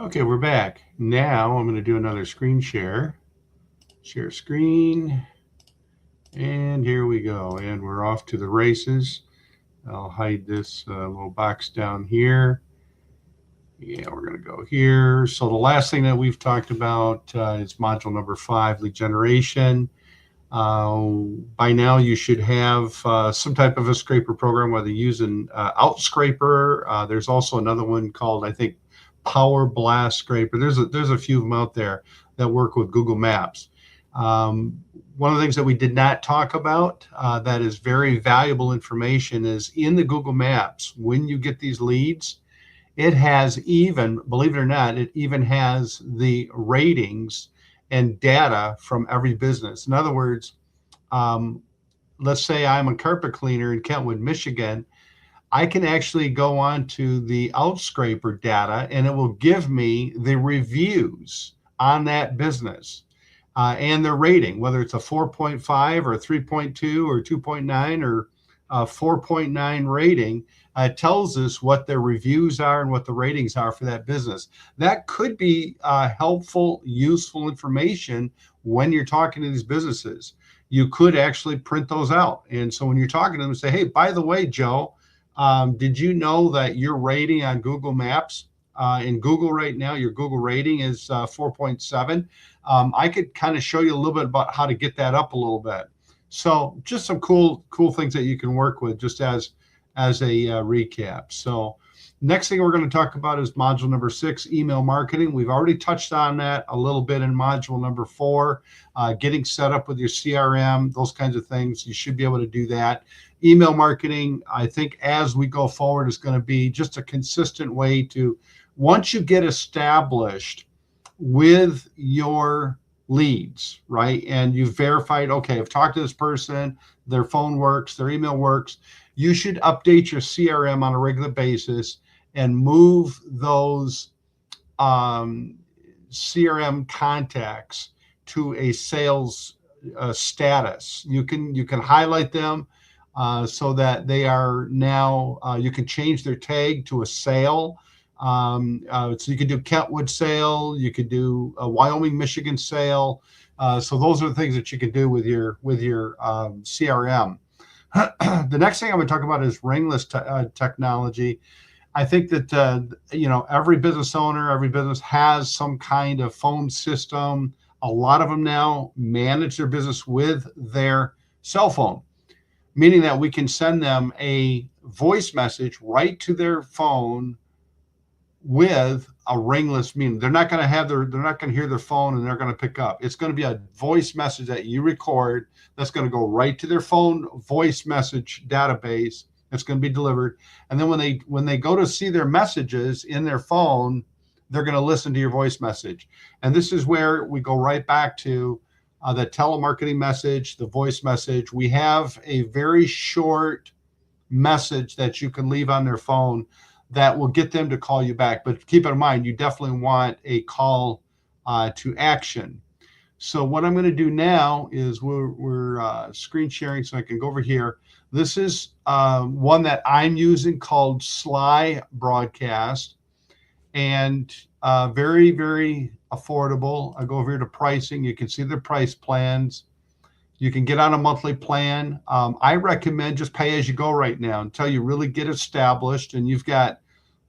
Okay, we're back. Now I'm going to do another screen share. Share screen. And here we go. And we're off to the races. I'll hide this little box down here. Yeah, we're going to go here. So the last thing that we've talked about is module number 5, lead generation. By now, you should have some type of a scraper program, whether you're using Outscraper. There's also another one called, I think, Power Blast Scraper. There's a few of them out there that work with Google Maps. One of the things that we did not talk about that is very valuable information is in the Google Maps, when you get these leads, it has even, believe it or not, it even has the ratings and data from every business. In other words, um, let's say I'm a carpet cleaner in Kentwood, Michigan. I can actually go on to the Outscraper data and it will give me the reviews on that business and their rating, whether it's a 4.5 or 3.2 or 2.9 or 4.9 rating. It tells us what their reviews are and what the ratings are for that business. That could be helpful, useful information when you're talking to these businesses. You could actually print those out. And so when you're talking to them, say, hey, by the way, Joe, did you know that your rating on Google Maps in Google right now, your Google rating is 4.7? I could kind of show you a little bit about how to get that up a little bit. So just some cool things that you can work with just as a recap. So next thing we're going to talk about is module number 6, email marketing. We've already touched on that a little bit in module number 4, getting set up with your CRM, those kinds of things. You should be able to do that. Email marketing, I think as we go forward, is going to be just a consistent way to, once you get established with your leads, right? And you've verified, okay, I've talked to this person, their phone works, their email works. You should update your CRM on a regular basis and move those CRM contacts to a sales status. You can highlight them so that they are now. You can change their tag to a sale. So you could do Kentwood sale, you could do a Wyoming, Michigan sale. So those are the things that you can do with your CRM. The next thing I'm going to talk about is ringless technology. I think that every business owner, every business has some kind of phone system. A lot of them now manage their business with their cell phone, meaning that we can send them a voice message right to their phone with a ringless, meaning they're not going to hear their phone and they're going to pick up. It's going to be a voice message that you record that's going to go right to their phone voice message database. It's going to be delivered, and then when they go to see their messages in their phone, they're going to listen to your voice message. And this is where we go right back to the telemarketing message, the voice message. We have a very short message that you can leave on their phone that will get them to call you back. But keep in mind, you definitely want a call to action. So what I'm going to do now is we're screen sharing, so I can go over here. This is one that I'm using called Sly Broadcast, and very, very affordable. I go over here to pricing. You can see the price plans. You can get on a monthly plan. I recommend just pay as you go right now until you really get established and you've got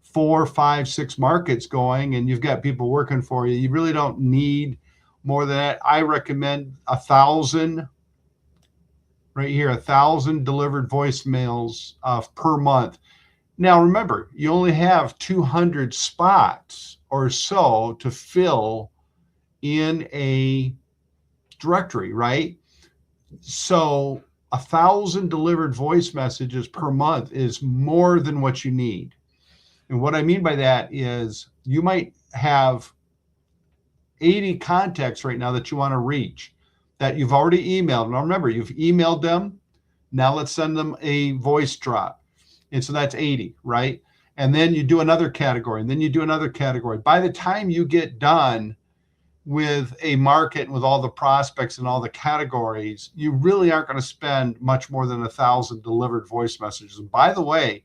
4, 5, 6 markets going and you've got people working for you. You really don't need more than that. I recommend 1,000 right here, 1,000 delivered voicemails per month. Now, remember, you only have 200 spots or so to fill in a directory, right? So 1,000 delivered voice messages per month is more than what you need. And what I mean by that is you might have 80 contacts right now that you want to reach that you've already emailed. Now remember, you've emailed them. Now let's send them a voice drop. And so that's 80, right? And then you do another category, and then you do another category. By the time you get done with a market and with all the prospects and all the categories, you really aren't going to spend much more than 1,000 delivered voice messages. And by the way,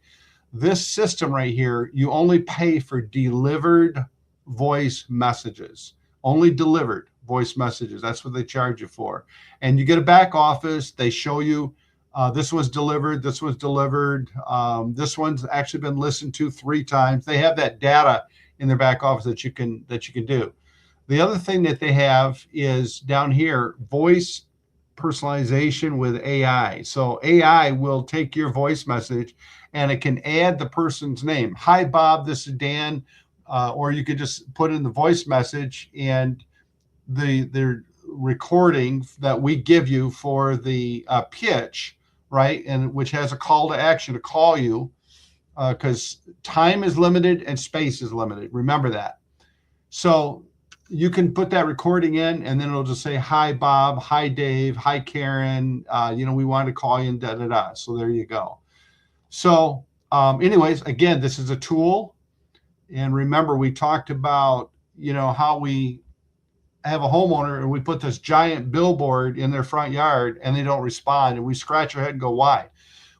this system right here, you only pay for delivered voice messages, only delivered voice messages. That's what they charge you for. And you get a back office. They show you this was delivered. This was delivered. This one's actually been listened to 3 times. They have that data in their back office that you can do. The other thing that they have is down here, voice personalization with AI. So AI will take your voice message and it can add the person's name. Hi, Bob, this is Dan. Or you could just put in the voice message, and the recording that we give you for the pitch, right? And which has a call to action to call you, because time is limited and space is limited. Remember that. So you can put that recording in, and then it'll just say, hi, Bob, hi, Dave, hi, Karen, we wanted to call you, and da-da-da. So there you go. So anyways, again, this is a tool. And remember, we talked about, how we have a homeowner and we put this giant billboard in their front yard and they don't respond, and we scratch our head and go, why?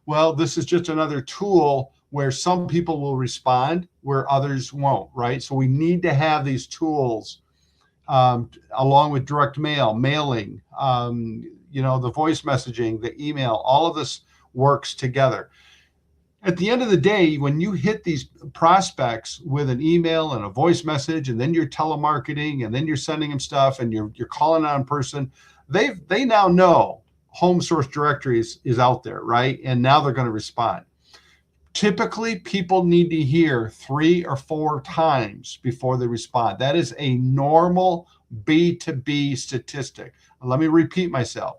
Well, this is just another tool where some people will respond where others won't, right? So we need to have these tools along with direct mail, mailing, the voice messaging, the email, all of this works together. At the end of the day, when you hit these prospects with an email and a voice message, and then you're telemarketing, and then you're sending them stuff, and you're calling on person, they now know Home Source Directory is out there, right? And now they're going to respond. Typically, people need to hear 3 or 4 times before they respond. That is a normal B2B statistic. Let me repeat myself.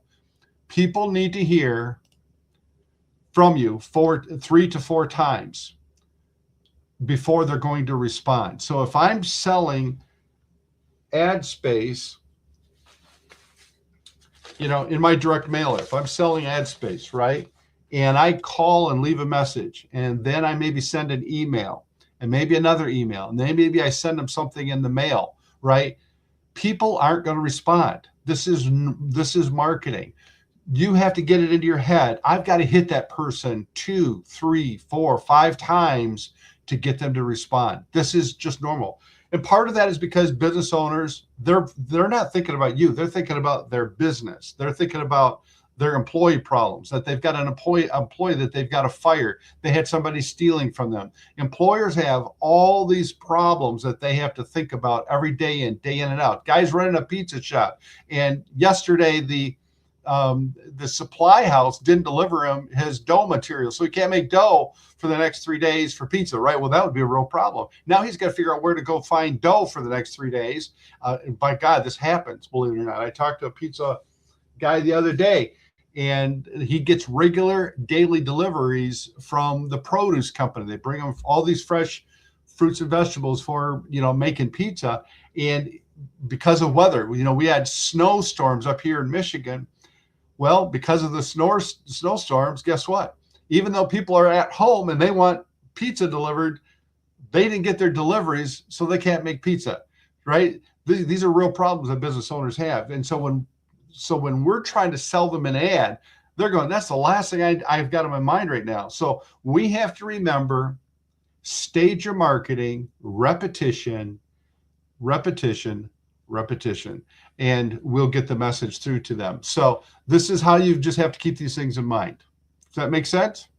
People need to hear from you 3 to 4 times before they're going to respond. So if I'm selling ad space, in my direct mailer, if I'm selling ad space, right? And I call and leave a message, and then I maybe send an email, and maybe another email, and then maybe I send them something in the mail, right? People aren't going to respond. This is marketing. You have to get it into your head. I've got to hit that person 2, 3, 4, 5 times to get them to respond. This is just normal. And part of that is because business owners, they're not thinking about you. They're thinking about their business. They're thinking about their employee problems, that they've got an employee that they've got to fire. They had somebody stealing from them. Employers have all these problems that they have to think about every day in and out. Guys running a pizza shop, and yesterday the supply house didn't deliver him his dough material, so he can't make dough for the next 3 days for pizza, right? Well, that would be a real problem. Now he's got to figure out where to go find dough for the next 3 days. And by God, this happens, believe it or not. I talked to a pizza guy the other day, and he gets regular daily deliveries from the produce company. They bring him all these fresh fruits and vegetables for, making pizza. And because of weather, we had snowstorms up here in Michigan. Well, because of the snowstorms, guess what? Even though people are at home and they want pizza delivered, they didn't get their deliveries, so they can't make pizza, right? These are real problems that business owners have. And so when we're trying to sell them an ad, they're going, that's the last thing I've got in my mind right now. So we have to remember, stage your marketing, repetition, and we'll get the message through to them. So this is how you just have to keep these things in mind. Does that make sense?